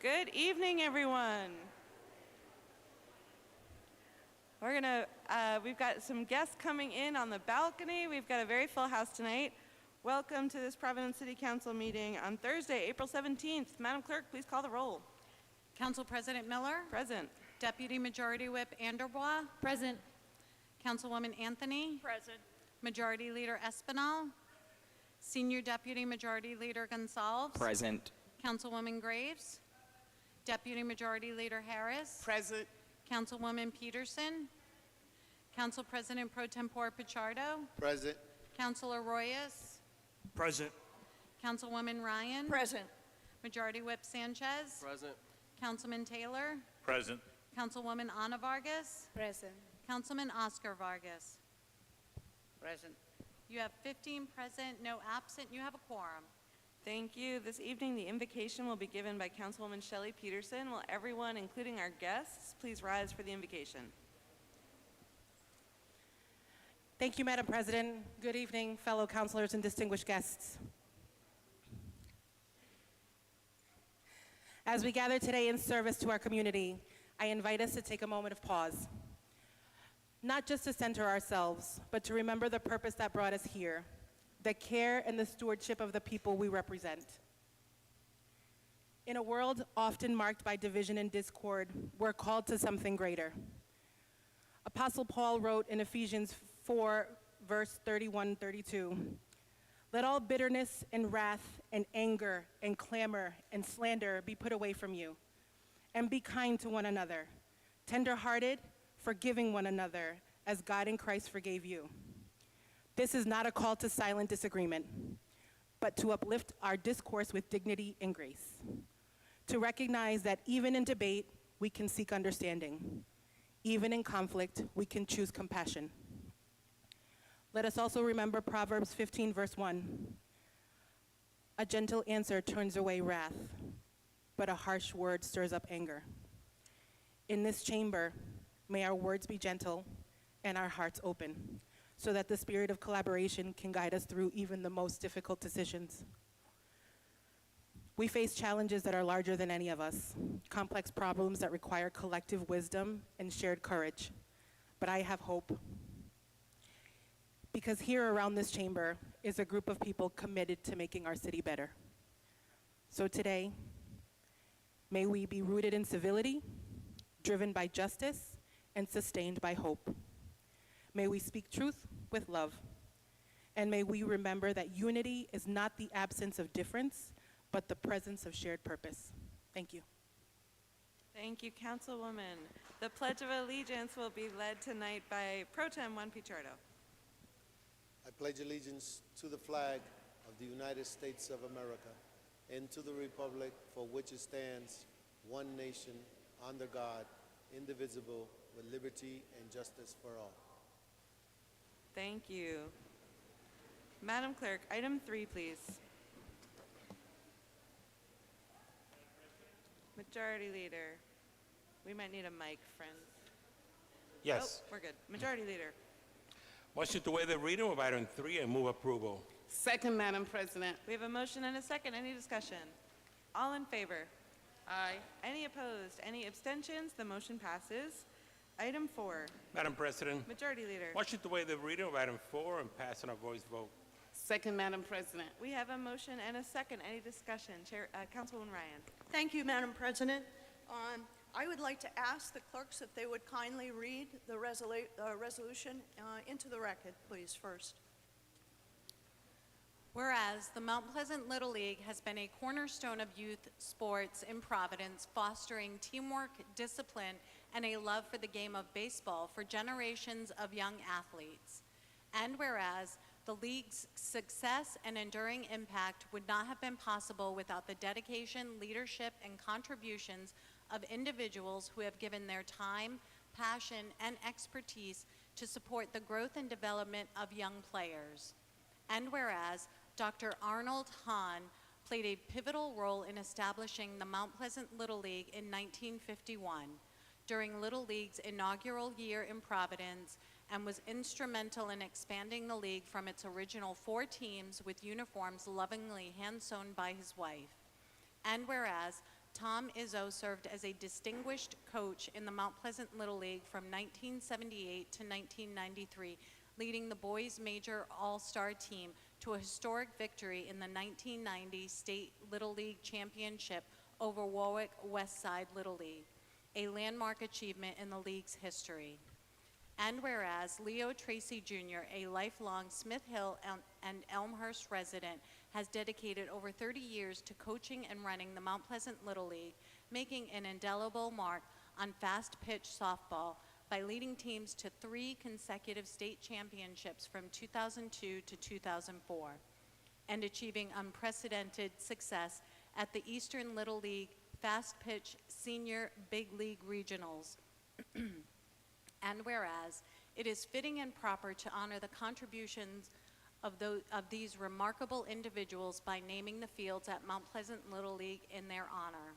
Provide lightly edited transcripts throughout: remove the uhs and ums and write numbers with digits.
Good evening, everyone. We've got some guests coming in on the balcony. We've got a very full house tonight. Welcome to this Providence City Council meeting on Thursday, April 17th. Madam Clerk, please call the roll. Council President Miller. Present. Deputy Majority Whip Anderbois. Present. Councilwoman Anthony. Present. Majority Leader Espinal. Senior Deputy Majority Leader Gonsalves. Present. Councilwoman Graves. Deputy Majority Leader Harris. Present. Councilwoman Peterson. Council President Pro Tempore Pichardo. Present. Councilor Royas. Present. Councilwoman Ryan. Present. Majority Whip Sanchez. Present. Councilman Taylor. Present. Councilwoman Ana Vargas. Present. Councilman Oscar Vargas. Present. You have 15 present, no absent. You have a quorum. Thank you. This evening, the invocation will be given by Councilwoman Shelley Peterson. Will everyone, including our guests, please rise for the invocation? Thank you, Madam President. Good evening, fellow councilors and distinguished guests. As we gather today in service to our community, I invite us to take a moment of pause. Not just to center ourselves, but to remember the purpose that brought us here, the care and the stewardship of the people we represent. In a world often marked by division and discord, we're called to something greater. Apostle Paul wrote in Ephesians 4, verse 31-32, "Let all bitterness and wrath and anger and clamor and slander be put away from you, and be kind to one another, tender-hearted, forgiving one another, as God in Christ forgave you." This is not a call to silent disagreement, but to uplift our discourse with dignity and grace. To recognize that even in debate, we can seek understanding. Even in conflict, we can choose compassion. Let us also remember Proverbs 15, verse 1. "A gentle answer turns away wrath, but a harsh word stirs up anger." In this chamber, may our words be gentle and our hearts open, so that the spirit of collaboration can guide us through even the most difficult decisions. We face challenges that are larger than any of us, complex problems that require collective wisdom and shared courage. But I have hope, because here around this chamber is a group of people committed to making our city better. So today, may we be rooted in civility, driven by justice, and sustained by hope. May we speak truth with love. And may we remember that unity is not the absence of difference, but the presence of shared purpose. Thank you. Thank you, Councilwoman. The Pledge of Allegiance will be led tonight by Pro Tem Juan Pichardo. I pledge allegiance to the flag of the United States of America and to the republic for which it stands, one nation, under God, indivisible, with liberty and justice for all. Thank you. Madam Clerk, item 3, please. Majority Leader. We might need a mic, friends. Yes. Oh, we're good. Majority Leader. Motion to waive the reading of item 3 and move approval. Second, Madam President. We have a motion and a second. Any discussion? All in favor? Aye. Any opposed? Any abstentions? The motion passes. Item 4. Madam President, Majority Leader. motion to waive the reading of item 4 and pass on a voice vote. Second, Madam President. We have a motion and a second. Any discussion? Councilwoman Ryan. Thank you, Madam President. I would like to ask the clerks if they would kindly read the resolution into the record, please, first. Whereas the Mount Pleasant Little League has been a cornerstone of youth sports in Providence, fostering teamwork, discipline, and a love for the game of baseball for generations of young athletes. And whereas the league's success and enduring impact would not have been possible without the dedication, leadership, and contributions of individuals who have given their time, passion, and expertise to support the growth and development of young players. And whereas Dr. Arnold Hahn played a pivotal role in establishing the Mount Pleasant Little League in 1951, during Little League's inaugural year in Providence, and was instrumental in expanding the league from its original 4 teams with uniforms lovingly hand-sewn by his wife. And whereas Tom Izzo served as a distinguished coach in the Mount Pleasant Little League from 1978 to 1993, leading the boys' major all-star team to a historic victory in the 1990 State Little League Championship over Warwick West Side Little League, a landmark achievement in the league's history. And whereas Leo Tracy Jr., a lifelong Smith Hill and Elmhurst resident, has dedicated over 30 years to coaching and running the Mount Pleasant Little League, making an indelible mark on fast-pitch softball by leading teams to 3 consecutive state championships from 2002 to 2004, and achieving unprecedented success at the Eastern Little League Fast-Pitch Senior Big League Regionals. And whereas it is fitting and proper to honor the contributions of these remarkable individuals by naming the fields at Mount Pleasant Little League in their honor.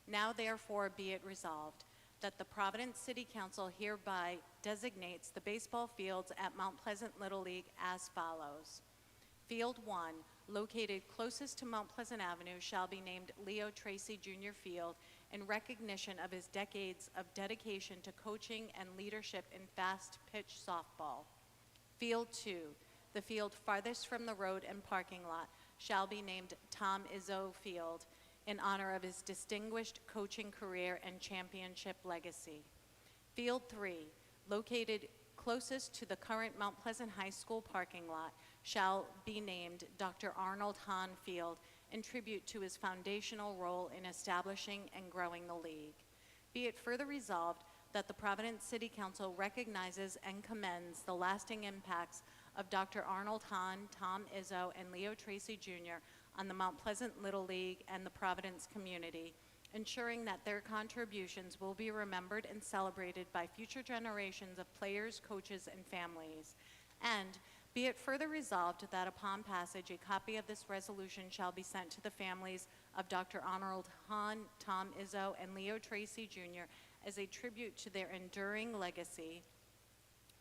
Now therefore be it resolved that the Providence City Council hereby designates the baseball fields at Mount Pleasant Little League as follows. Field 1, located closest to Mount Pleasant Avenue, shall be named Leo Tracy Jr. Field in recognition of his decades of dedication to coaching and leadership in fast-pitch softball. Field 2, the field farthest from the road and parking lot, shall be named Tom Izzo Field in honor of his distinguished coaching career and championship legacy. Field 3, located closest to the current Mount Pleasant High School parking lot, shall be named Dr. Arnold Hahn Field in tribute to his foundational role in establishing and growing the league. Be it further resolved that the Providence City Council recognizes and commends the lasting impacts of Dr. Arnold Hahn, Tom Izzo, and Leo Tracy Jr. on the Mount Pleasant Little League and the Providence community, ensuring that their contributions will be remembered and celebrated by future generations of players, coaches, and families. And be it further resolved that upon passage, a copy of this resolution shall be sent to the families of Dr. Arnold Hahn, Tom Izzo, and Leo Tracy Jr. as a tribute to their enduring legacy,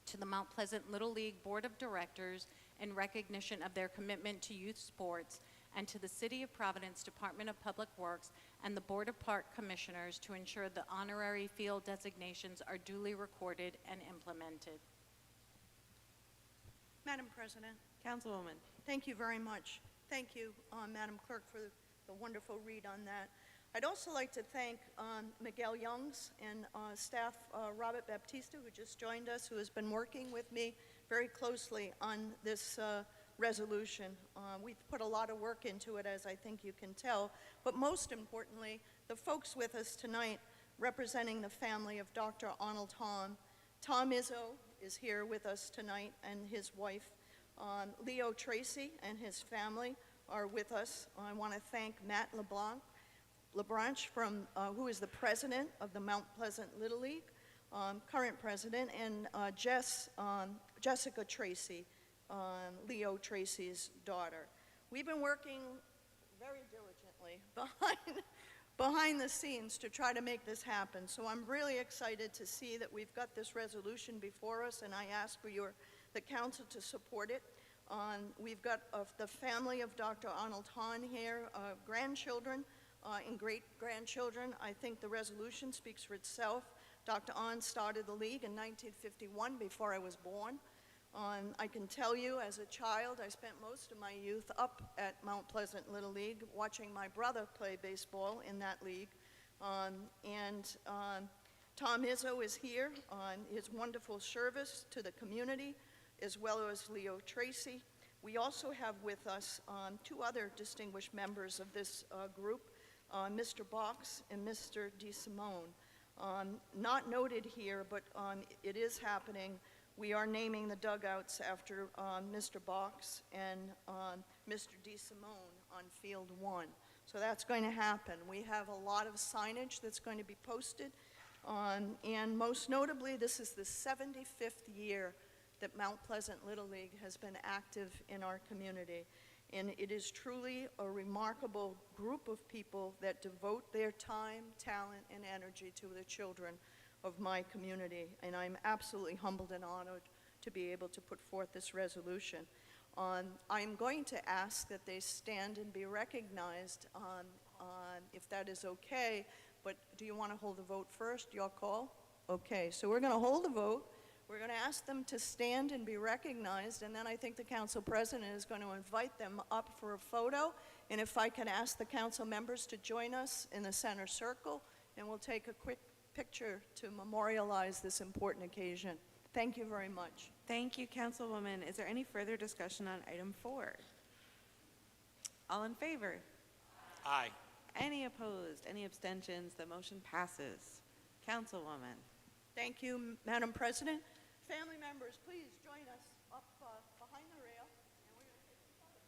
to the Mount Pleasant Little League Board of Directors in recognition of their commitment to youth sports, and to the City of Providence Department of Public Works and the Board of Park Commissioners to ensure the honorary field designations are duly recorded and implemented. Madam President, Councilwoman. thank you very much. Thank you, Madam Clerk, for the wonderful read on that. I'd also like to thank Miguel Youngs and staff Robert Baptista, who just joined us, who has been working with me very closely on this resolution. We've put a lot of work into it, as I think you can tell, but most importantly, the folks with us tonight representing the family of Dr. Arnold Hahn. Tom Izzo is here with us tonight, and his wife. Leo Tracy and his family are with us. I want to thank Matt LeBranche, from, who is the president of the Mount Pleasant Little League, current president, and Jessica Tracy, Leo Tracy's daughter. We've been working very diligently behind the scenes to try to make this happen. So I'm really excited to see that we've got this resolution before us, and I ask for the council to support it. We've got the family of Dr. Arnold Hahn here, grandchildren and great-grandchildren. I think the resolution speaks for itself. Dr. Hahn started the league in 1951, before I was born. I can tell you, as a child, I spent most of my youth up at Mount Pleasant Little League watching my brother play baseball in that league. Tom Izzo is here on his wonderful service to the community, as well as Leo Tracy. We also have with us 2 other distinguished members of this group, Mr. Box and Mr. DeSimone. Not noted here, but it is happening. We are naming the dugouts after Mr. Box and Mr. DeSimone on Field 1. So that's going to happen. We have a lot of signage that's going to be posted. And most notably, this is the 75th year that Mount Pleasant Little League has been active in our community. And it is truly a remarkable group of people that devote their time, talent, and energy to the children of my community, and I'm absolutely humbled and honored to be able to put forth this resolution. I'm going to ask that they stand and be recognized if that is okay. But do you want to hold the vote first? Your call? Okay, so we're going to hold the vote. We're going to ask them to stand and be recognized, and then I think the council president is going to invite them up for a photo. And if I can ask the council members to join us in the center circle, and we'll take a quick picture to memorialize this important occasion. Thank you very much. Thank you, Councilwoman. Is there any further discussion on item 4? All in favor? Aye. Any opposed? Any abstentions? The motion passes. Councilwoman. Thank you, Madam President. Family members, please join us up behind the rail. And we're going to take some photos.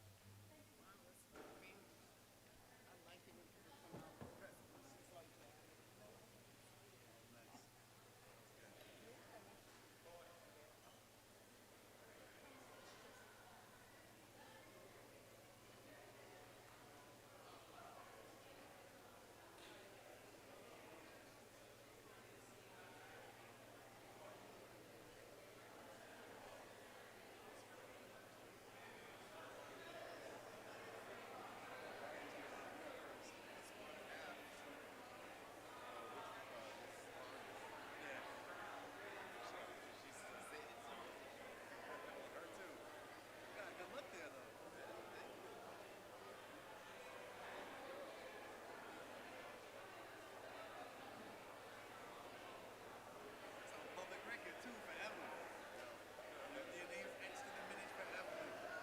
Public record too, forever. Your name's etched in the minutes forever.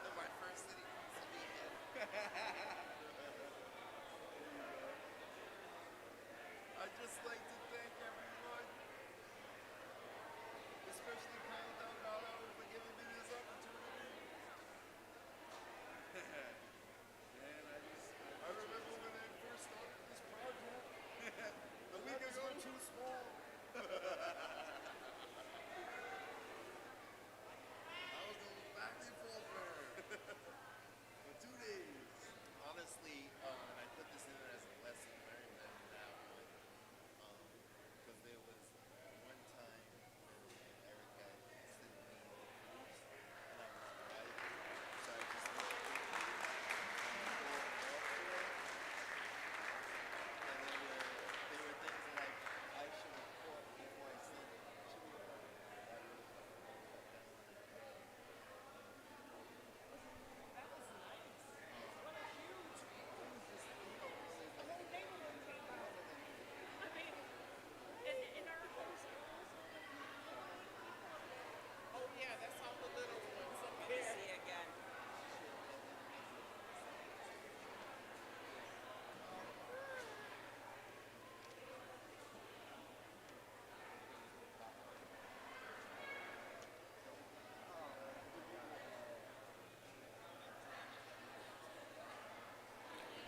That's my first city I'd just like to thank everyone, especially Kyle Delgado, for giving me this opportunity. And I remember when I first started this project. The week ago, too small. I was going back and forth for 2 days. Honestly, and I put this in as a lesson learned that now, because there was one time when Erica sent me the cruise, and I was driving, so I just and then there were things that I should have caught before I sent it to her. That really Oh, yeah, that's all the little ones up there. See again.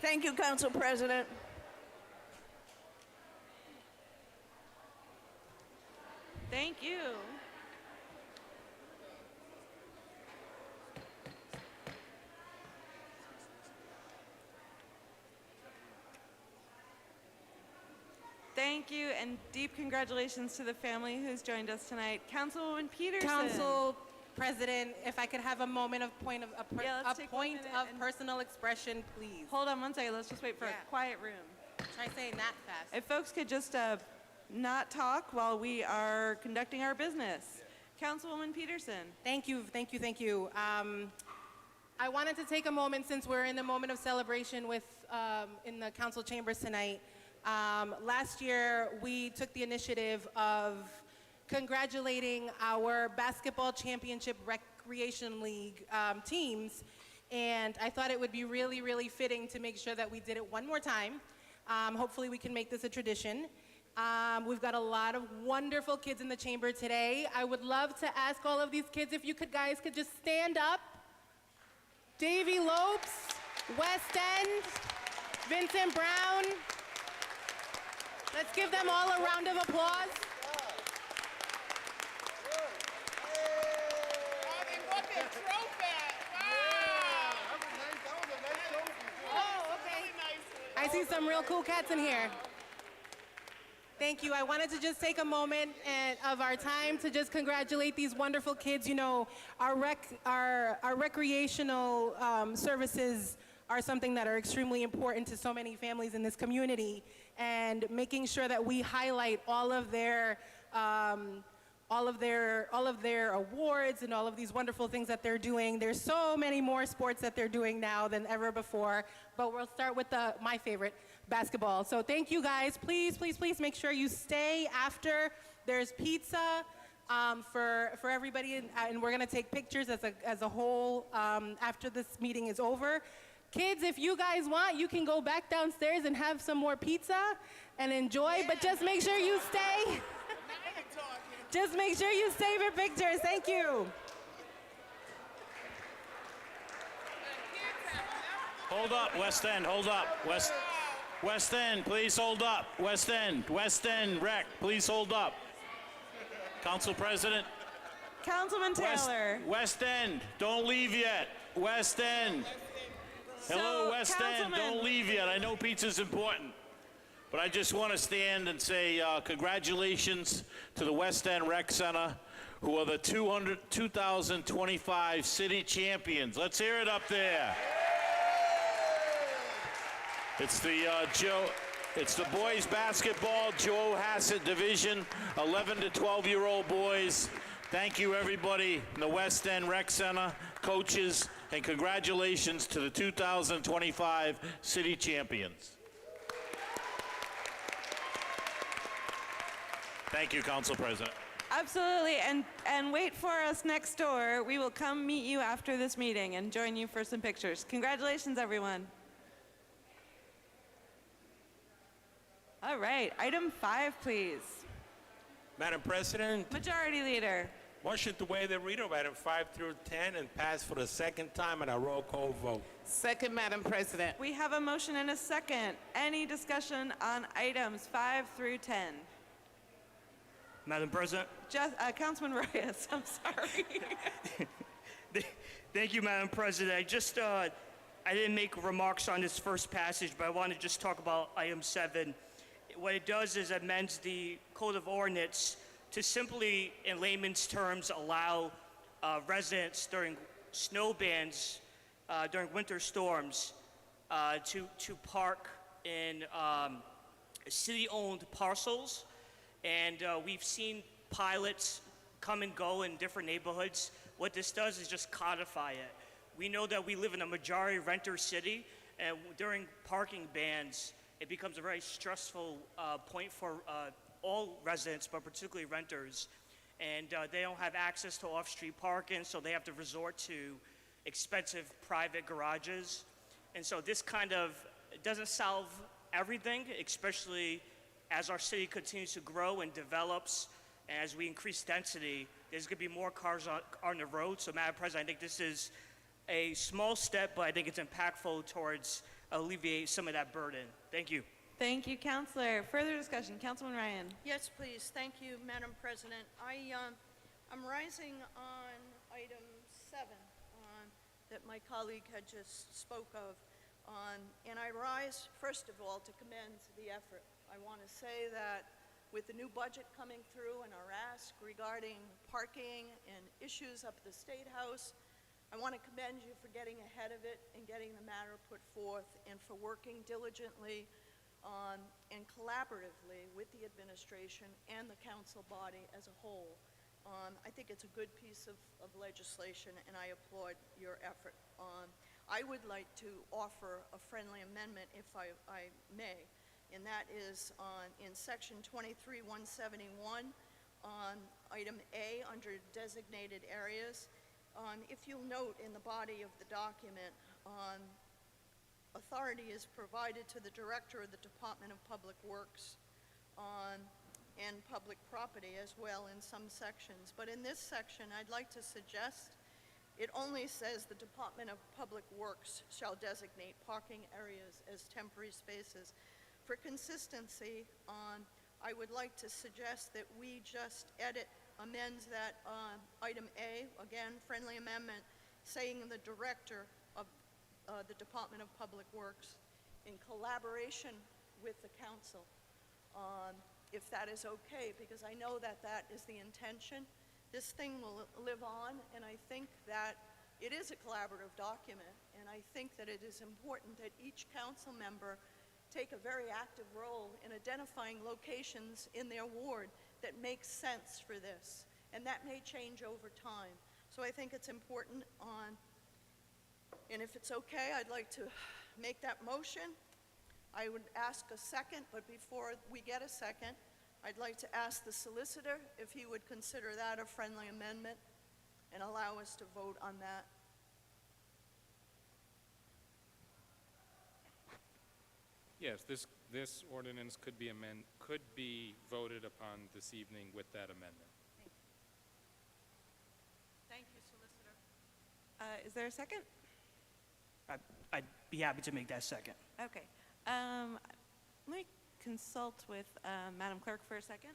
Thank you, Council President. Thank you. Thank you, and deep congratulations to the family who's joined us tonight. Councilwoman Peterson. Council President, if I could have a moment of point of Yeah, let's take 1 minute and- personal expression, please. Hold on one second. Let's just wait for Yeah. a quiet room. Try saying that fast. If folks could just not talk while we are conducting our business. Councilwoman Peterson. Thank you, thank you, thank you. I wanted to take a moment, since we're in the moment of celebration with in the council chambers tonight. Last year, we took the initiative of congratulating our basketball championship recreation league teams, and I thought it would be really, really fitting to make sure that we did it one more time. Hopefully, we can make this a tradition. We've got a lot of wonderful kids in the chamber today. I would love to ask all of these kids if you guys could just stand up. Davy Lopes, West End, Vincent Brown. Let's give them all a round of applause. Oh, okay. I see some real cool cats in here. Thank you. I wanted to just take a moment of our time to just congratulate these wonderful kids. You know, our recreational services are something that are extremely important to so many families in this community, and making sure that we highlight all of their awards and all of these wonderful things that they're doing. There's so many more sports that they're doing now than ever before, but we'll start with my favorite, basketball. So thank you guys. Please, please, please make sure you stay after. There's pizza for everybody, and we're gonna take pictures as a whole after this meeting is over. Kids, if you guys want, you can go back downstairs and have some more pizza and enjoy, but just make sure you stay. Just make sure you save your pictures. Thank you. Hold up, West End, hold up. West End, please hold up. West End, Rec, please hold up. Council President. Councilman Taylor. West End, don't leave yet. West End. Hello, So, West End, don't leave yet. I know pizza's important. But I just want to stand and say congratulations to the West End Rec Center, who are the 2025 city champions. Let's hear it up there. It's the boys basketball Joe Hassett division, 11 to 12-year-old boys. Thank you, everybody in the West End Rec Center, coaches, and congratulations to the 2025 city champions. Thank you, Council President. Absolutely, and wait for us next door. We will come meet you after this meeting and join you for some pictures. Congratulations, everyone. All right, item 5, please. Madam President, Majority Leader. motion to waive the reading of item 5 through 10 and pass for the second time on a roll call vote. Second, Madam President. We have a motion and a second. Any discussion on items 5 through 10? Madam President. Councilman Reyes, I'm sorry. Thank you, Madam President. I didn't make remarks on this first passage, but I want to just talk about item 7. What it does is amends the Code of Ordinance to simply, in layman's terms, allow residents during snow bans, during winter storms, to park in city-owned parcels. And we've seen pilots come and go in different neighborhoods. What this does is just codify it. We know that we live in a majority renter city, and during parking bans, it becomes a very stressful point for all residents, but particularly renters. And they don't have access to off-street parking, so they have to resort to expensive private garages. And so this kind of doesn't solve everything, especially as our city continues to grow and develops, and as we increase density, there's going to be more cars on the road. So, Madam President, I think this is a small step, but I think it's impactful towards alleviate some of that burden. Thank you. Thank you, Councilor. Further discussion, Councilman Ryan. Yes, please. Thank you, Madam President. I'm rising on item 7 that my colleague had just spoke of. And I rise, first of all, to commend the effort. I want to say that with the new budget coming through and our ask regarding parking and issues up at the State House, I want to commend you for getting ahead of it and getting the matter put forth, and for working diligently and collaboratively with the administration and the council body as a whole. I think it's a good piece of legislation, and I applaud your effort. I would like to offer a friendly amendment, if I may, and that is in section 23-171, on item A under designated areas. If you'll note in the body of the document, authority is provided to the Director of the Department of Public Works and Public Property as well in some sections. But in this section, I'd like to suggest it only says the Department of Public Works shall designate parking areas as temporary spaces. For consistency, I would like to suggest that we just amend that item A, again, friendly amendment, saying the Director of the Department of Public Works in collaboration with the council, if that is okay, because I know that that is the intention. This thing will live on, and I think that it is a collaborative document, and I think that it is important that each council member take a very active role in identifying locations in their ward that make sense for this, and that may change over time. So I think it's important and if it's okay, I'd like to make that motion. I would ask a second, but before we get a second, I'd like to ask the solicitor if he would consider that a friendly amendment and allow us to vote on that. Yes, this ordinance could be voted upon this evening with that amendment. Thank you, solicitor. Is there a second? I'd be happy to make that second. Okay. Let me consult with Madam Clerk for a second.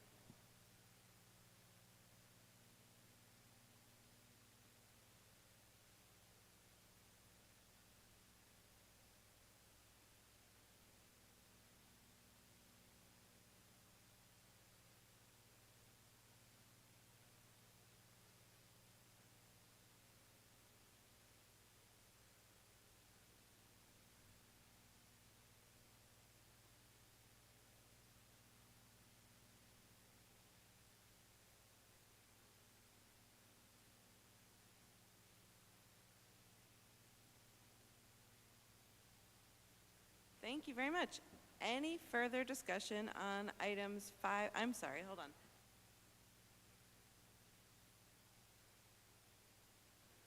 Thank you very much. Any further discussion on items 5? I'm sorry, hold on.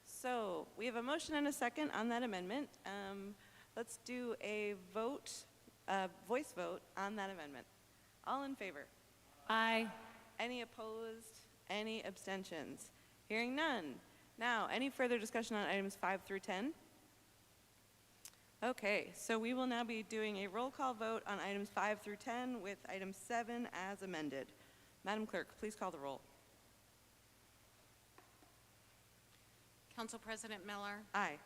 So we have a motion and a second on that amendment. Let's do a vote, voice vote on that amendment. All in favor? Aye. Any opposed? Any abstentions? Hearing none. Now, any further discussion on items 5 through 10? Okay, so we will now be doing a roll call vote on items 5 through 10 with item 7 as amended. Madam Clerk, please call the roll. Council President Miller, Aye.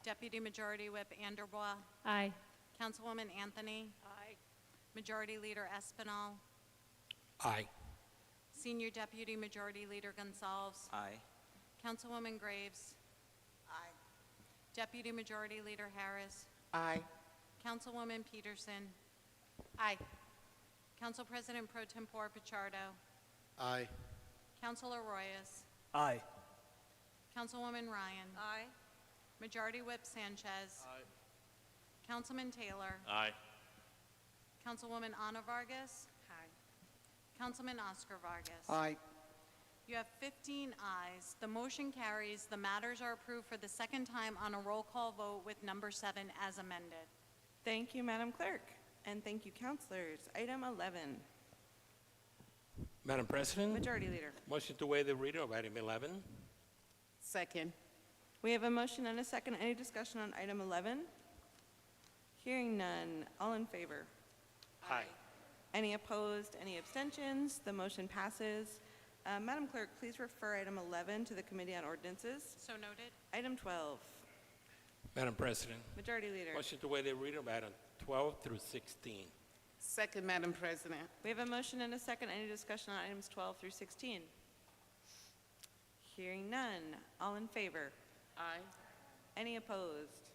Deputy Majority Whip Anderbaugh, Aye. Councilwoman Anthony, Aye. Majority Leader Espinal, Aye. Senior Deputy Majority Leader Gonsalves, Aye. Councilwoman Graves, Aye. Deputy Majority Leader Harris, Aye. Councilwoman Peterson, aye. Council President Pro Tempore Pichardo, Aye. Councilor Royas, Aye. Councilwoman Ryan, Aye. Majority Whip Sanchez, Aye. Councilman Taylor, Aye. Councilwoman Ana Vargas, Aye. Councilman Oscar Vargas. Aye. You have 15 ayes. The motion carries. The matters are approved for the second time on a roll call vote with number 7 as amended. Thank you, Madam Clerk, and thank you, councilors. Item 11, Madam President, Majority Leader. motion to waive the reading of item 11. Second. We have a motion and a second. Any discussion on item 11? Hearing none. All in favor? Aye. Any opposed? Any abstentions? The motion passes. Madam Clerk, please refer item 11 to the Committee on Ordinances. So noted. Item 12, Madam President, Majority Leader. motion to waive the reading of item 12 through 16. Second, Madam President. We have a motion and a second. Any discussion on items 12 through 16? Hearing none. All in favor? Aye. Any opposed?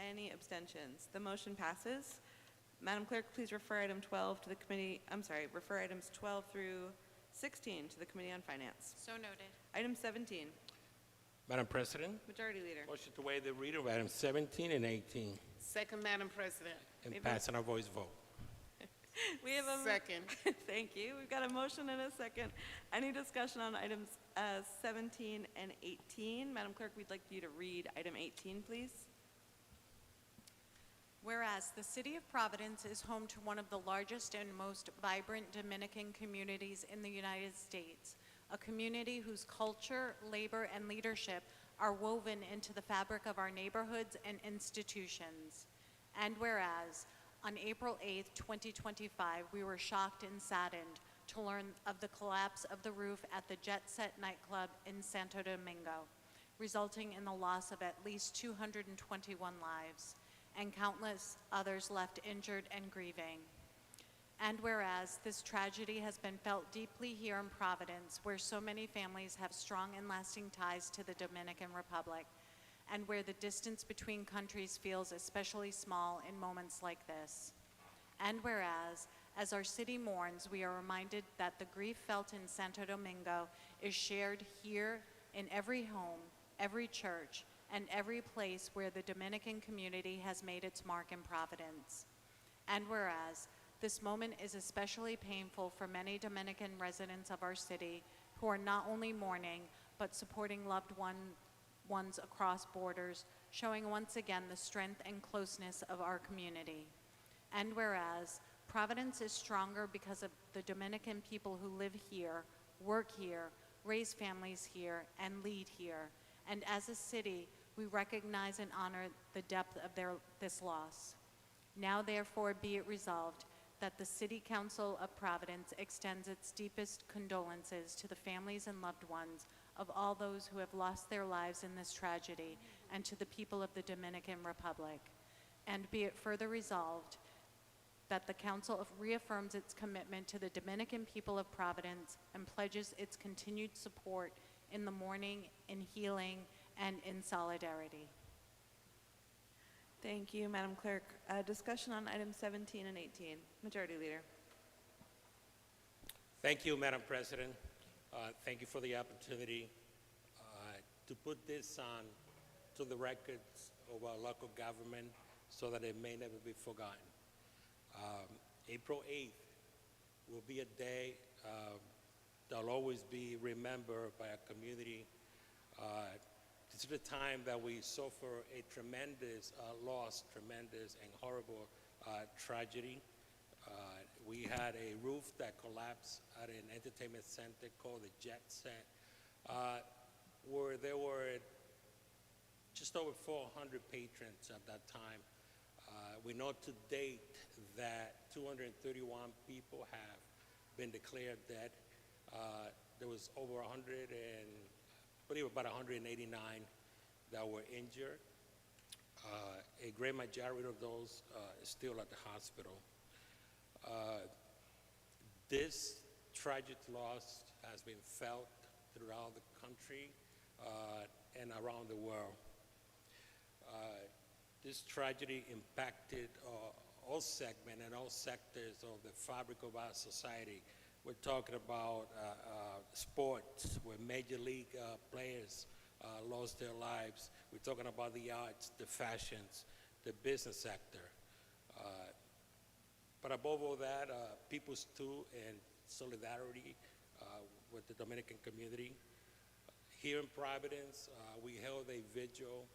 Any abstentions? The motion passes. Madam Clerk, please refer item 12 to the committee, refer items 12 through 16 to the Committee on Finance. So noted. Item 17, Madam President, Majority Leader. motion to waive the reading of items 17 and 18 Second, Madam President. and Maybe- pass on a voice vote. We have a Second. Thank you. We've got a motion and a second. Any discussion on items 17 and 18? Madam Clerk, we'd like you to read item 18, please. Whereas the city of Providence is home to one of the largest and most vibrant Dominican communities in the United States, a community whose culture, labor, and leadership are woven into the fabric of our neighborhoods and institutions. And whereas on April 8th, 2025, we were shocked and saddened to learn of the collapse of the roof at the Jet Set nightclub in Santo Domingo, resulting in the loss of at least 221 lives, and countless others left injured and grieving. And whereas this tragedy has been felt deeply here in Providence, where so many families have strong and lasting ties to the Dominican Republic, and where the distance between countries feels especially small in moments like this. And whereas, as our city mourns, we are reminded that the grief felt in Santo Domingo is shared here in every home, every church, and every place where the Dominican community has made its mark in Providence. And whereas, this moment is especially painful for many Dominican residents of our city who are not only mourning, but supporting loved ones across borders, showing once again the strength and closeness of our community. And whereas, Providence is stronger because of the Dominican people who live here, work here, raise families here, and lead here. And as a city, we recognize and honor the depth of this loss. Now, therefore, be it resolved that the City Council of Providence extends its deepest condolences to the families and loved ones of all those who have lost their lives in this tragedy, and to the people of the Dominican Republic. And be it further resolved that the Council reaffirms its commitment to the Dominican people of Providence and pledges its continued support in the mourning, in healing, and in solidarity. Thank you, Madam Clerk. Discussion on items 17 and 18. Majority Leader. Thank you, Madam President. Thank you for the opportunity to put this on to the records of our local government so that it may never be forgotten. April 8th will be a day that'll always be remembered by our community. This is the time that we suffer a tremendous loss, tremendous and horrible tragedy. We had a roof that collapsed at an entertainment center called the Jet Set, where there were just over 400 patrons at that time. We know to date that 231 people have been declared dead. There was over 100 and I believe about 189 that were injured. A great majority of those is still at the hospital. This tragic loss has been felt throughout the country and around the world. This tragedy impacted all segments and all sectors of the fabric of our society. We're talking about sports, where major league players lost their lives. We're talking about the arts, the fashions, the business sector. But above all that, people stood in solidarity with the Dominican community. Here in Providence, we held a vigil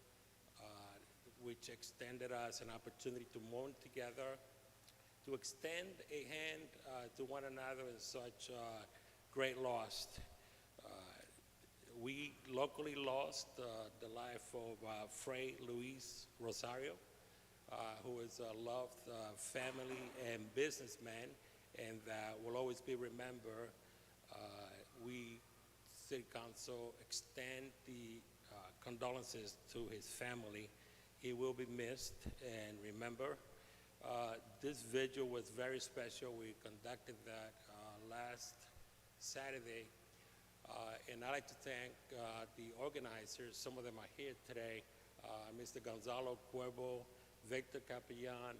which extended us an opportunity to mourn together, to extend a hand to one another in such great loss. We locally lost the life of Fray Luis Rosario, who is a loved family and businessman, and that will always be remembered. We, City Council, extend the condolences to his family. He will be missed and remembered. This vigil was very special. We conducted that last Saturday. And I'd like to thank the organizers. Some of them are here today. Mr. Gonzalo Cuervo, Victor Capellan,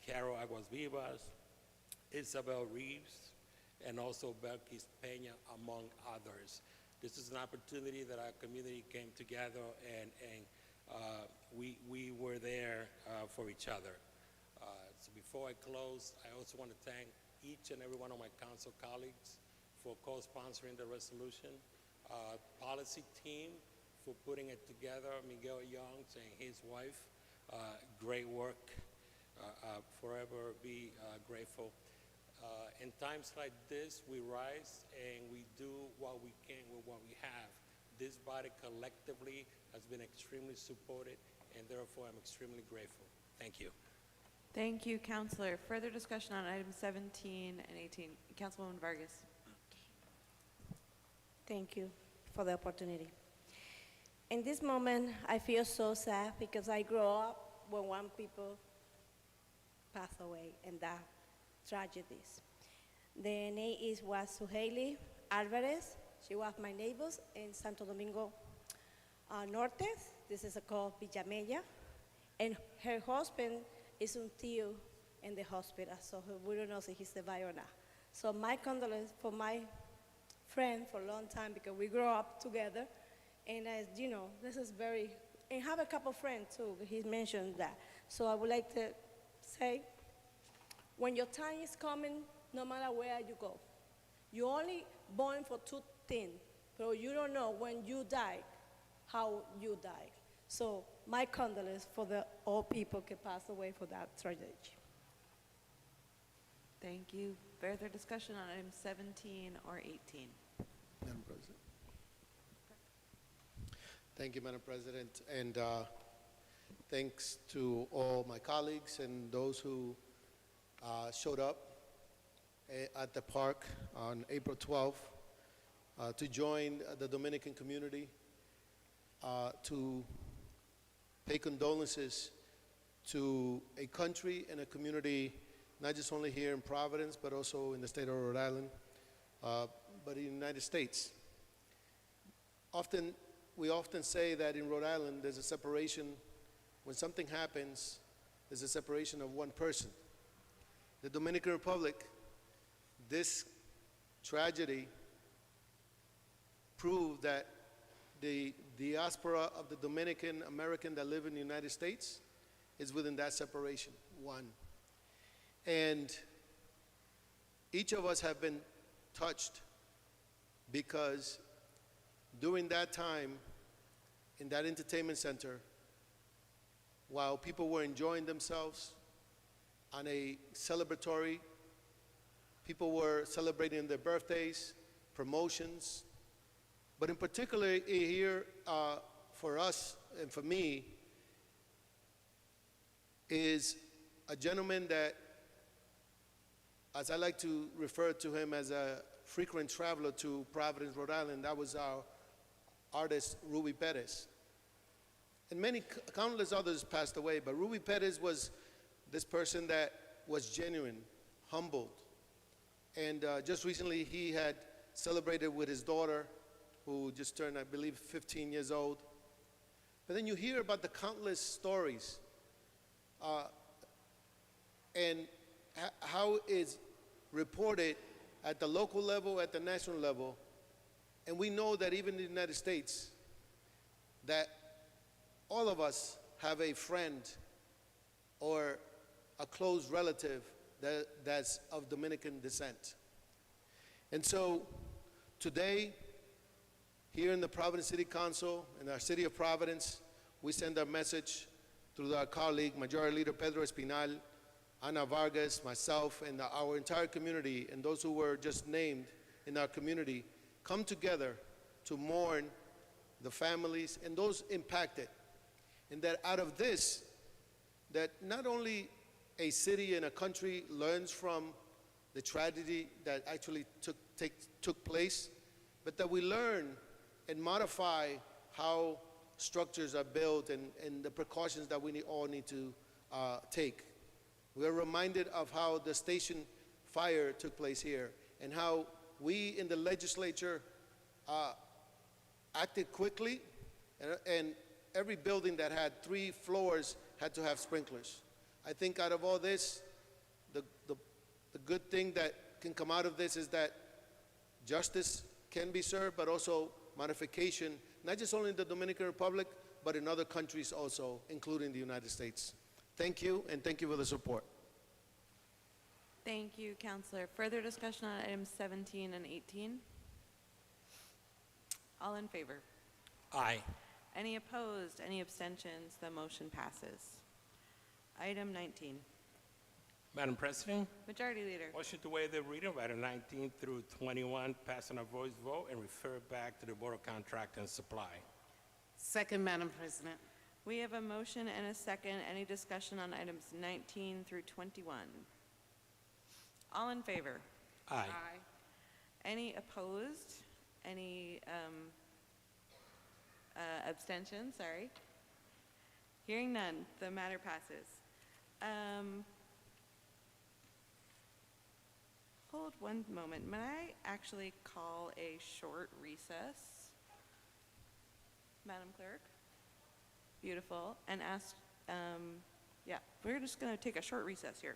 Carol Aguas Vivas, Isabel Reeves, and also Belkis Peña, among others. This is an opportunity that our community came together and we were there for each other. So before I close, I also want to thank each and every one of my council colleagues for co-sponsoring the resolution, policy team for putting it together, Miguel Youngs and his wife, great work, forever be grateful. In times like this, we rise and we do what we can with what we have. This body collectively has been extremely supported, and therefore I'm extremely grateful. Thank you. Thank you, Councilor. Further discussion on items 17 and 18. Councilwoman Vargas. Thank you for the opportunity. In this moment, I feel so sad because I grew up when one people passed away and that tragedies. The name was Suheili Alvarez. She was my neighbors in Santo Domingo Norte, This is called Villamella. And her husband is un tío in the hospital, so we don't know if he's survived or not. So my condolences for my friend for a long time because we grew up together. And as you know, this is very, and have a couple friends too, he mentioned that. So I would like to say, when your time is coming, no matter where you go, you're only born for two things, but you don't know when you die, how you die. So my condolences for the all people who passed away for that tragedy. Thank you. Further discussion on items 17 or 18? Madam President. Thank you, Madam President, and thanks to all my colleagues and those who showed up at the park on April 12th to join the Dominican community to pay condolences to a country and a community, not just only here in Providence, but also in the state of Rhode Island, but in the United States. We often say that in Rhode Island there's a separation. When something happens, there's a separation of one person. The Dominican Republic, this tragedy proved that the diaspora of the Dominican American that live in the United States is within that separation, one. And each of us have been touched because during that time in that entertainment center, while people were enjoying themselves on a celebratory, people were celebrating their birthdays, promotions, but in particular here for us and for me is a gentleman that, as I like to refer to him as a frequent traveler to Providence, Rhode Island, that was our artist, Ruby Perez. And many, countless others passed away, but Ruby Perez was this person that was genuine, humbled. And just recently he had celebrated with his daughter, who just turned, I believe, 15 years old. But then you hear about the countless stories and how it's reported at the local level, at the national level. And we know that even in the United States, that all of us have a friend or a close relative that's of Dominican descent. And so today, here in the Providence City Council, in our city of Providence, we send our message through our colleague, Majority Leader Pedro Espinal, Ana Vargas, myself, and our entire community, and those who were just named in our community, come together to mourn the families and those impacted. And that out of this, that not only a city and a country learns from the tragedy that actually took place, but that we learn and modify how structures are built and the precautions that we all need to take. We are reminded of how the station fire took place here and how we in the legislature acted quickly, and every building that had 3 floors had to have sprinklers. I think out of all this, the good thing that can come out of this is that justice can be served, but also modification, not just only in the Dominican Republic, but in other countries also, including the United States. Thank you, and thank you for the support. Thank you, Counselor. Further discussion on items 17 and 18? All in favor? Aye. Any opposed? Any abstentions? The motion passes. Item 19. Madam President, Majority Leader. motion to waive the reading of item 19 through 21, pass on a voice vote, and refer back to the Board of Contract and Supply. Second, Madam President. We have a motion and a second. Any discussion on items 19 through 21? All in favor? Aye. Any opposed? Any abstentions? Sorry. Hearing none, the matter passes. Hold one moment. May I actually call a short recess? Madam Clerk? Beautiful. And ask, yeah, we're just going to take a short recess here.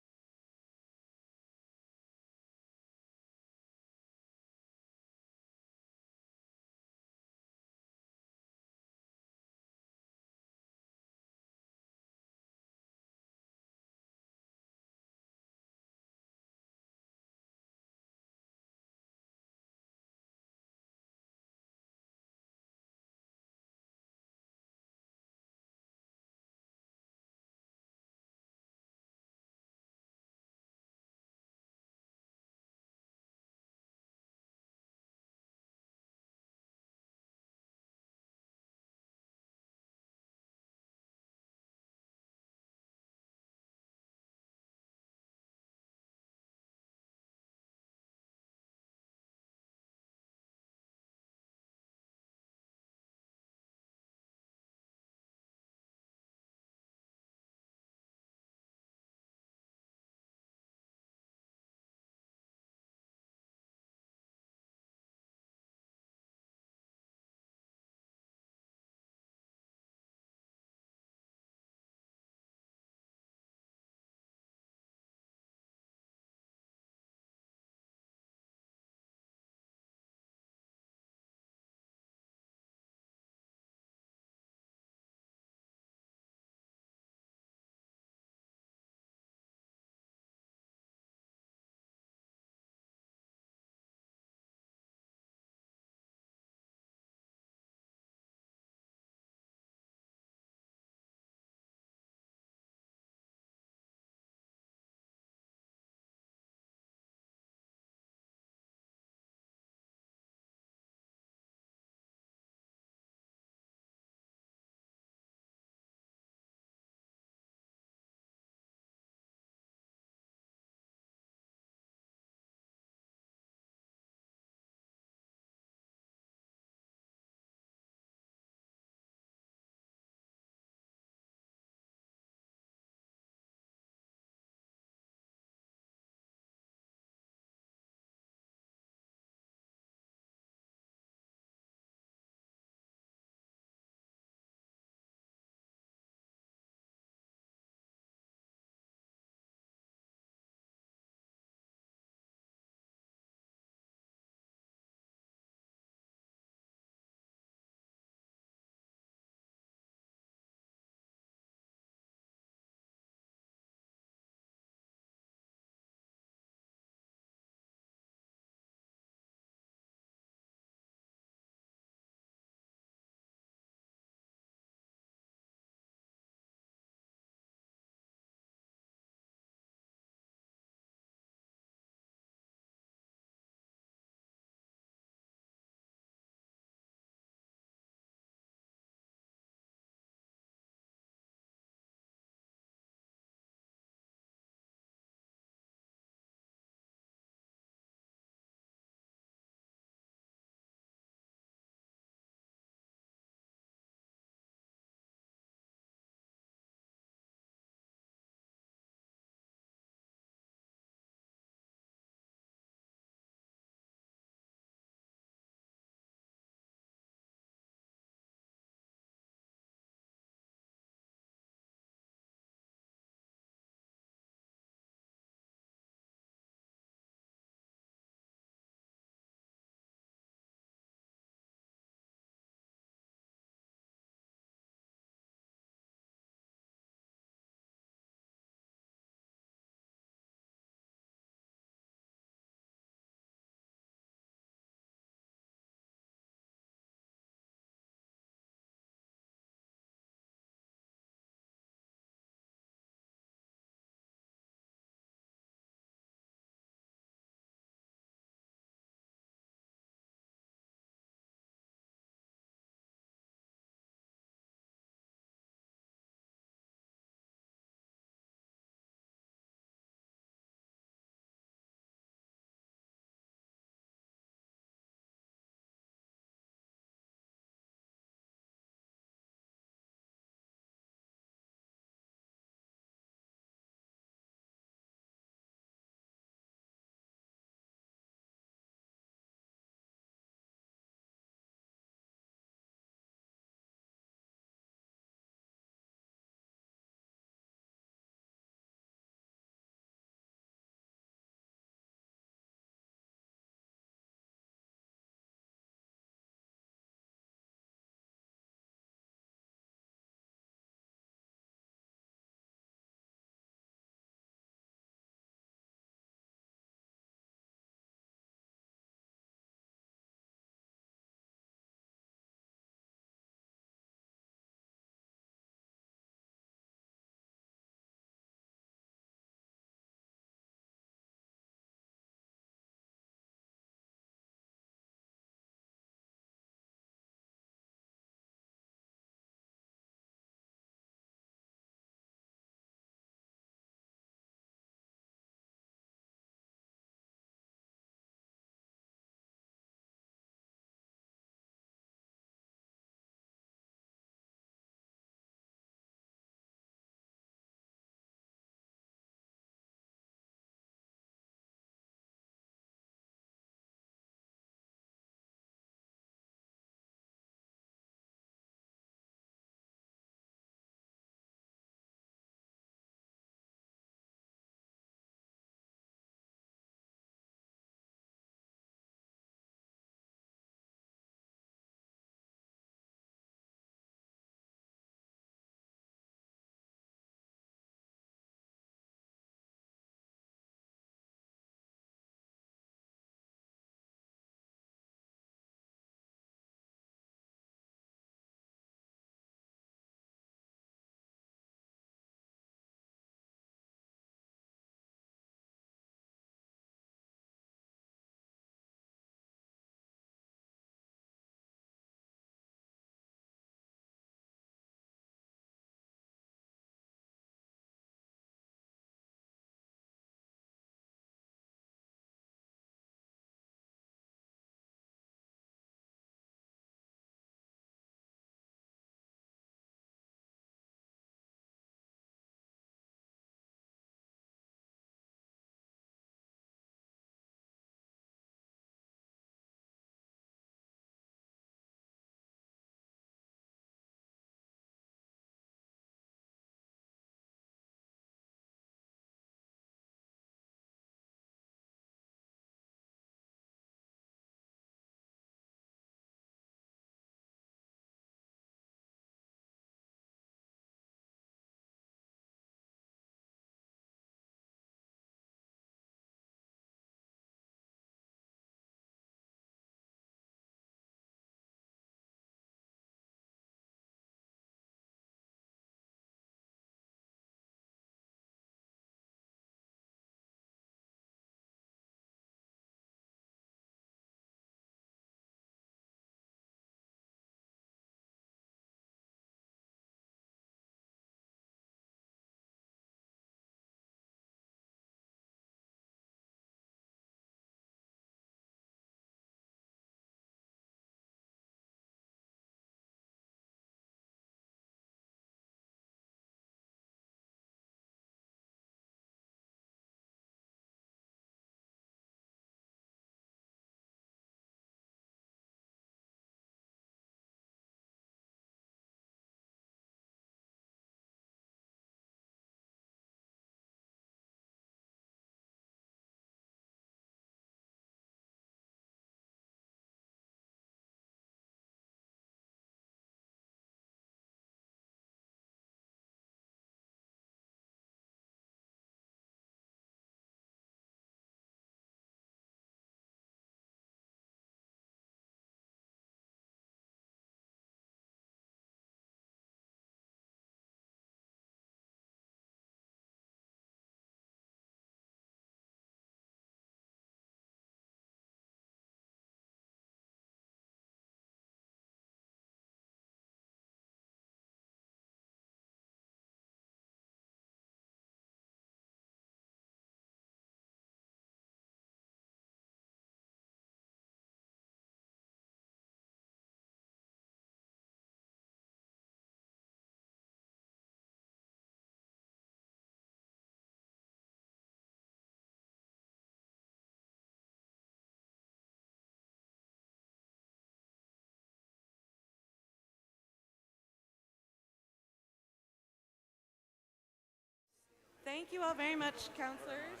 Thank you all very much, counselors.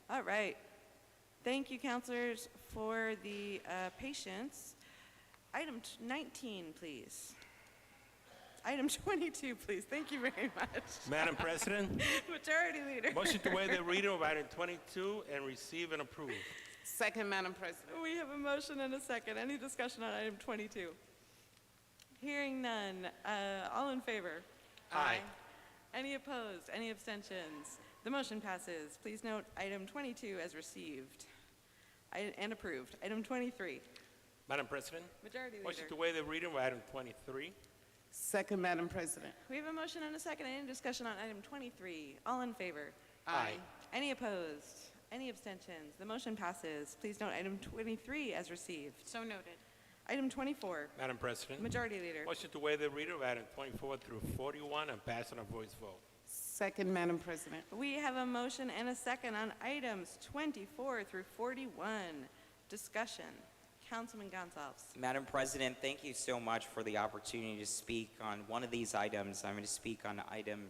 All right. Thank you, counselors, for the patience. Item 19, please. Item 22, please. Thank you very much. Madam President, Majority Leader. motion to waive the reading of item 22 and receive and approve. Second, Madam President. We have a motion and a second. Any discussion on item 22? Hearing none. All in favor? Aye. Any opposed? Any abstentions? The motion passes. Please note item 22 as received and approved. Item 23. Madam President, Majority motion Leader. to waive the reading of item 23. Second, Madam President. We have a motion and a second. Any discussion on item 23? All in favor? Aye. Any opposed? Any abstentions? The motion passes. Please note item 23 as received. So noted. Item 24. Madam President, Majority Leader. motion to waive the reading of item 24 through 41 and pass on a voice vote. Second, Madam President. We have a motion and a second on items 24 through 41. Discussion. Councilman Gonsalves. Madam President, thank you so much for the opportunity to speak on one of these items. I'm going to speak on item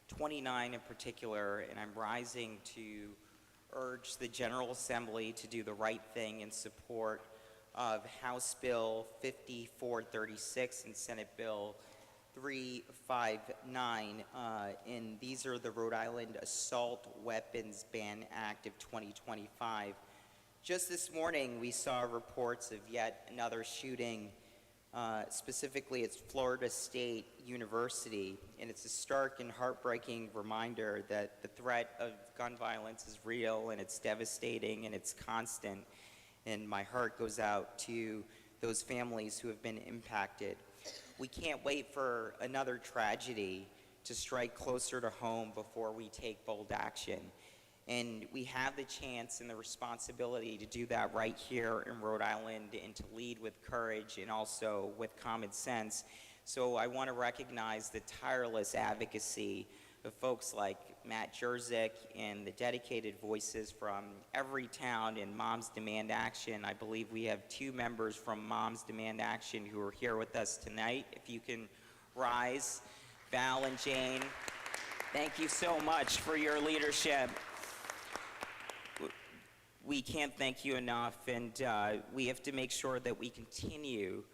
29 in particular, and I'm rising to urge the General Assembly to do the right thing in support of House Bill 5436 and Senate Bill 359. And these are the Rhode Island Assault Weapons Ban Act of 2025. Just this morning, we saw reports of yet another shooting. Specifically, it's Florida State University, and it's a stark and heartbreaking reminder that the threat of gun violence is real, and it's devastating, and it's constant. And my heart goes out to those families who have been impacted. We can't wait for another tragedy to strike closer to home before we take bold action. And we have the chance and the responsibility to do that right here in Rhode Island and to lead with courage and also with common sense. So I want to recognize the tireless advocacy of folks like Matt Jerzyk and the dedicated voices from every town in Moms Demand Action. I believe we have 2 members from Moms Demand Action who are here with us tonight. If you can rise, Val and Jane, thank you so much for your leadership. We can't thank you enough, and we have to make sure that we continue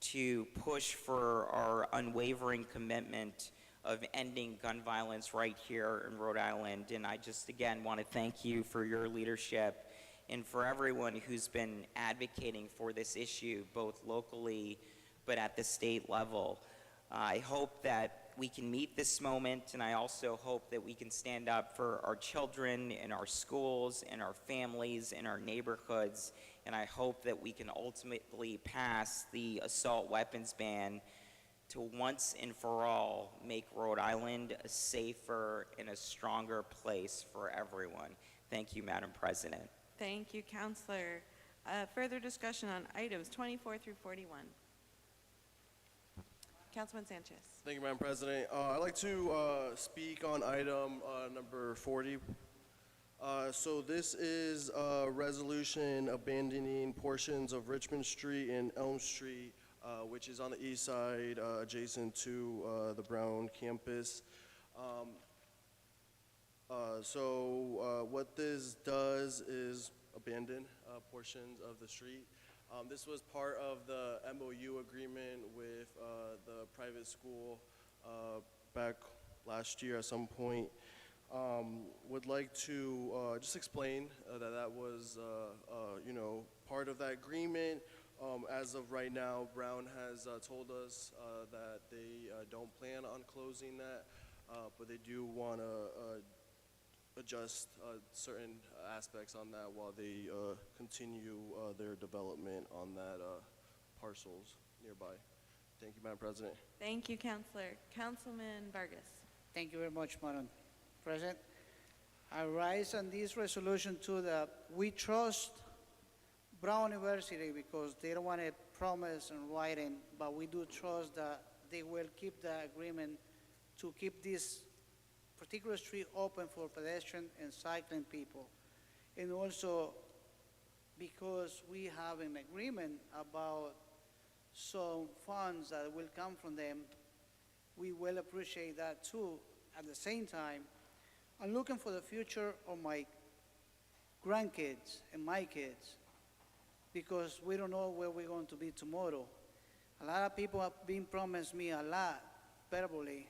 to push for our unwavering commitment of ending gun violence right here in Rhode Island. And I just, again, want to thank you for your leadership and for everyone who's been advocating for this issue, both locally but at the state level. I hope that we can meet this moment, and I also hope that we can stand up for our children and our schools and our families and our neighborhoods, and I hope that we can ultimately pass the assault weapons ban to once and for all make Rhode Island a safer and a stronger place for everyone. Thank you, Madam President. Thank you, Counselor. Further discussion on items 24 through 41. Councilman Sanchez. Thank you, Madam President. I'd like to speak on item number 40. So this is a resolution abandoning portions of Richmond Street and Elm Street, which is on the east side, adjacent to the Brown campus. What this does is abandon portions of the street. This was part of the MOU agreement with the private school back last year at some point. Would like to just explain that was, part of that agreement. As of right now, Brown has told us that they don't plan on closing that, but they do want to adjust certain aspects on that while they continue their development on that parcels nearby. Thank you, Madam President. Thank you, Counselor. Councilman Vargas. Thank you very much, Madam President. I rise on this resolution to that we trust Brown University because they don't want to promise in writing, but we do trust that they will keep the agreement to keep this particular street open for pedestrian and cycling people. And also because we have an agreement about some funds that will come from them, we will appreciate that too. At the same time, I'm looking for the future of my grandkids and my kids, because we don't know where we're going to be tomorrow. A lot of people have been promised me a lot verbally,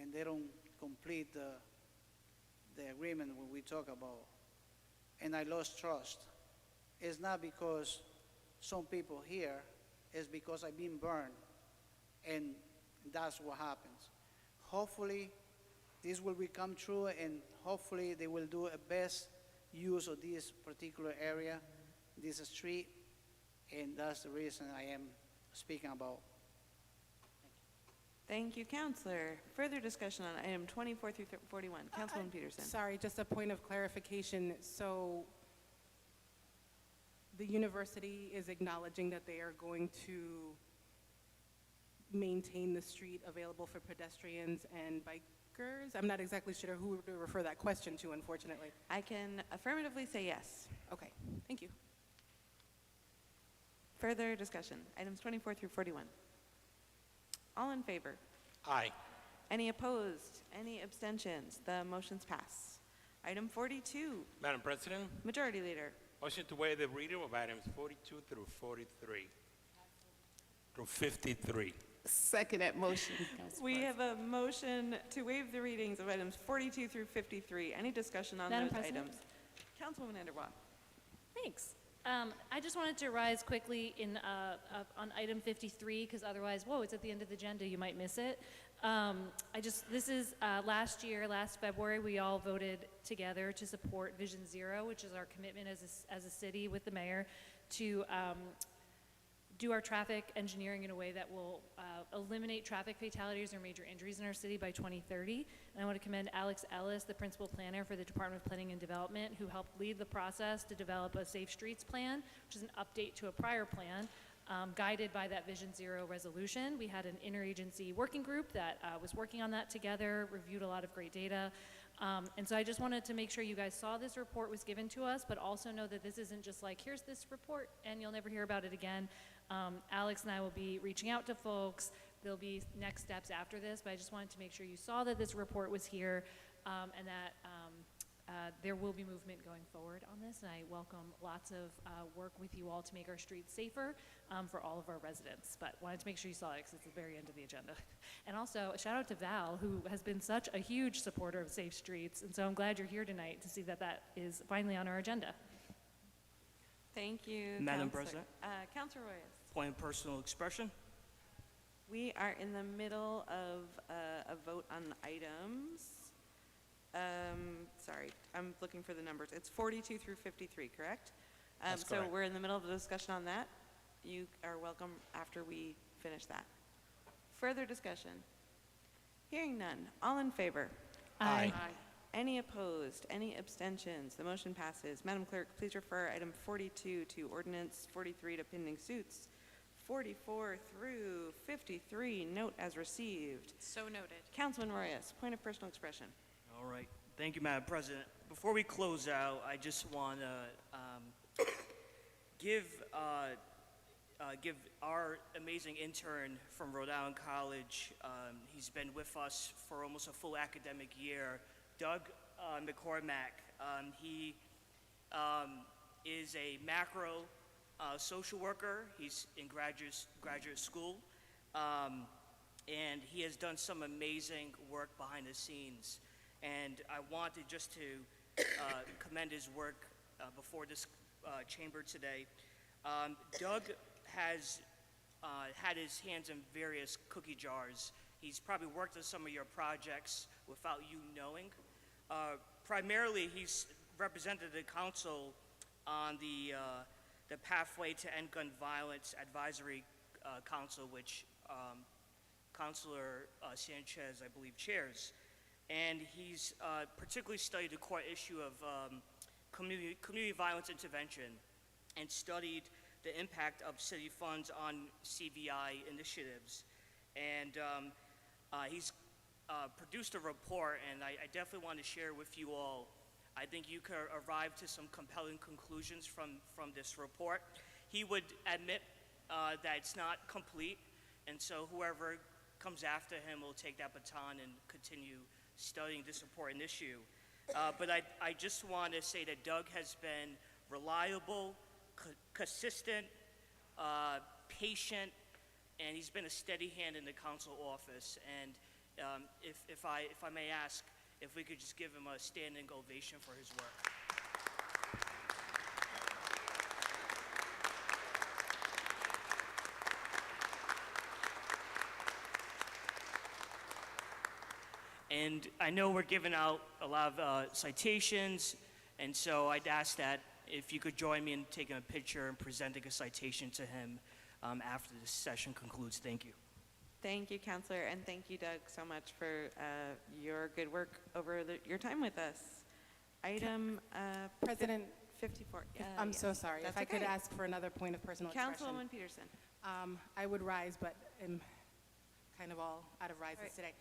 and they don't complete the agreement when we talk about. And I lost trust. It's not because some people here, it's because I've been burned, and that's what happens. Hopefully, this will become true, and hopefully they will do a best use of this particular area, this street, and that's the reason I am speaking about. Thank you, Counselor. Further discussion on item 24 through 41. Councilwoman Peterson. Sorry, just a point of clarification. So the university is acknowledging that they are going to maintain the street available for pedestrians and bikers? I'm not exactly sure who to refer that question to, unfortunately. I can affirmatively say yes. Okay, thank you. Further discussion, items 24 through 41. All in favor? Aye. Any opposed? Any abstentions? The motions pass. Item 42, Madam President, Majority Leader. motion to waive the reading of items 42 through 43. Through 53. Second that motion. We have a motion to waive the readings of items 42 through 53. Any discussion on Madam those President? items? Councilwoman Anderwatt. Thanks. I just wanted to rise quickly on item 53, because otherwise, whoa, it's at the end of the agenda, you might miss it. This is last February, we all voted together to support Vision Zero, which is our commitment as a city with the mayor to do our traffic engineering in a way that will eliminate traffic fatalities or major injuries in our city by 2030. And I want to commend Alex Ellis, the principal planner for the Department of Planning and Development, who helped lead the process to develop a Safe Streets Plan, which is an update to a prior plan, guided by that Vision Zero resolution. We had an interagency working group that was working on that together, reviewed a lot of great data. And so I just wanted to make sure you guys saw this report was given to us, but also know that this isn't just like, here's this report and you'll never hear about it again. Alex and I will be reaching out to folks. There'll be next steps after this, but I just wanted to make sure you saw that this report was here and that there will be movement going forward on this. And I welcome lots of work with you all to make our streets safer for all of our residents. But wanted to make sure you saw it because it's the very end of the agenda. And also a shout out to Val, who has been such a huge supporter of safe streets. And so I'm glad you're here tonight to see that that is finally on our agenda. Thank you, Madam Counselor. President. Counselor Royas. Point of personal expression. We are in the middle of a vote on items. Sorry, I'm looking for the numbers. It's 42 through 53, correct? That's so correct. we're in the middle of the discussion on that. You are welcome after we finish that. Further discussion? Hearing none. All in favor? Aye. Any opposed? Any abstentions? The motion passes. Madam Clerk, please refer item 42 to ordinance, 43 to pending suits, 44 through 53, note as received. So noted. Councilman Royas, point of personal expression. All right. Thank you, Madam President. Before we close out, I just want to give our amazing intern from Rhode Island College. He's been with us for almost a full academic year, Doug McCormack. He is a macro social worker. He's in graduate school, and he has done some amazing work behind the scenes. And I wanted just to commend his work before this chamber today. Doug has had his hands in various cookie jars. He's probably worked on some of your projects without you knowing. Primarily, he's represented the council on the Pathway to End Gun Violence Advisory Council, which Councilor Sanchez, I believe, chairs. And he's particularly studied the core issue of community violence intervention and studied the impact of city funds on CVI initiatives. And he's produced a report, and I definitely want to share with you all. I think you could arrive to some compelling conclusions from this report. He would admit that it's not complete, and so whoever comes after him will take that baton and continue studying this important issue. But I just want to say that Doug has been reliable, consistent, patient, and he's been a steady hand in the council office. And if I may ask, if we could just give him a standing ovation for his work. And I know we're giving out a lot of citations, and so I'd ask that if you could join me in taking a picture and presenting a citation to him after this session concludes. Thank you. Thank you, Counselor, and thank you, Doug, so much for your good work over your time with us. Item President, 54. I'm yes. so sorry. That's If I could okay. ask for another point of personal expression. Councilwoman Peterson. I would rise, but am kind of all out of rises Right. today.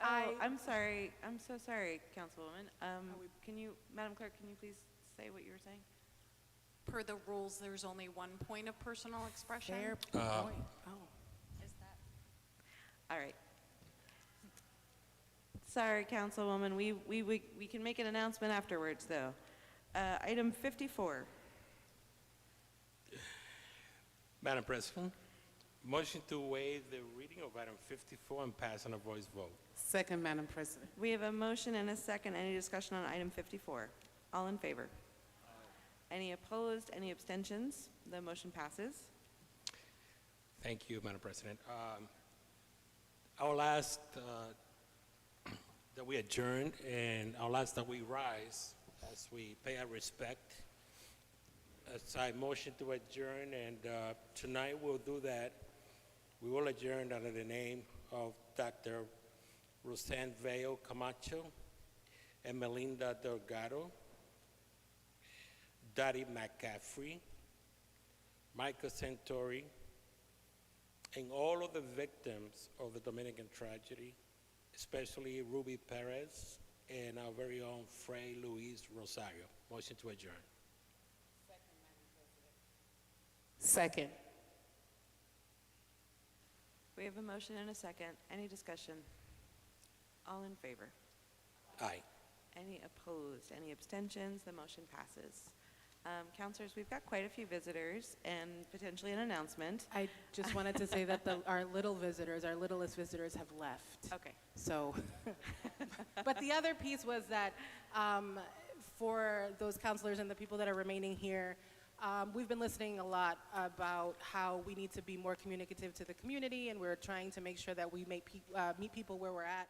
I'm sorry. I'm so sorry, Councilwoman. Can you, Madam Clerk, can you please say what you were saying? Per the rules, there's only one point of personal expression. Fair point. Is that? All right. Sorry, Councilwoman. We can make an announcement afterwards, though. Item 54. Madam President, motion to waive the reading of item 54 and pass on a voice vote. Second, Madam President. We have a motion and a second. Any discussion on item 54? All in favor? Any opposed? Any abstentions? The motion passes. Thank you, Madam President. I'll ask that we adjourn, and I'll ask that we rise as we pay our respect. As I motion to adjourn, and tonight we'll do that. We will adjourn under the name of Dr. Roseanne Veo Camacho and Melinda Delgado, Dottie McCaffrey, Michael Santori, and all of the victims of the Dominican tragedy, especially Ruby Perez and our very own Fray Luis Rosario. Motion to adjourn. Second. We have a motion and a second. Any discussion? All in favor? Aye. Any opposed? Any abstentions? The motion passes. Counselors, we've got quite a few visitors and potentially an announcement. I just wanted to say that our littlest visitors have left. Okay. So, but the other piece was that for those counselors and the people that are remaining here, we've been listening a lot about how we need to be more communicative to the community, and we're trying to make sure that we meet people where we're at.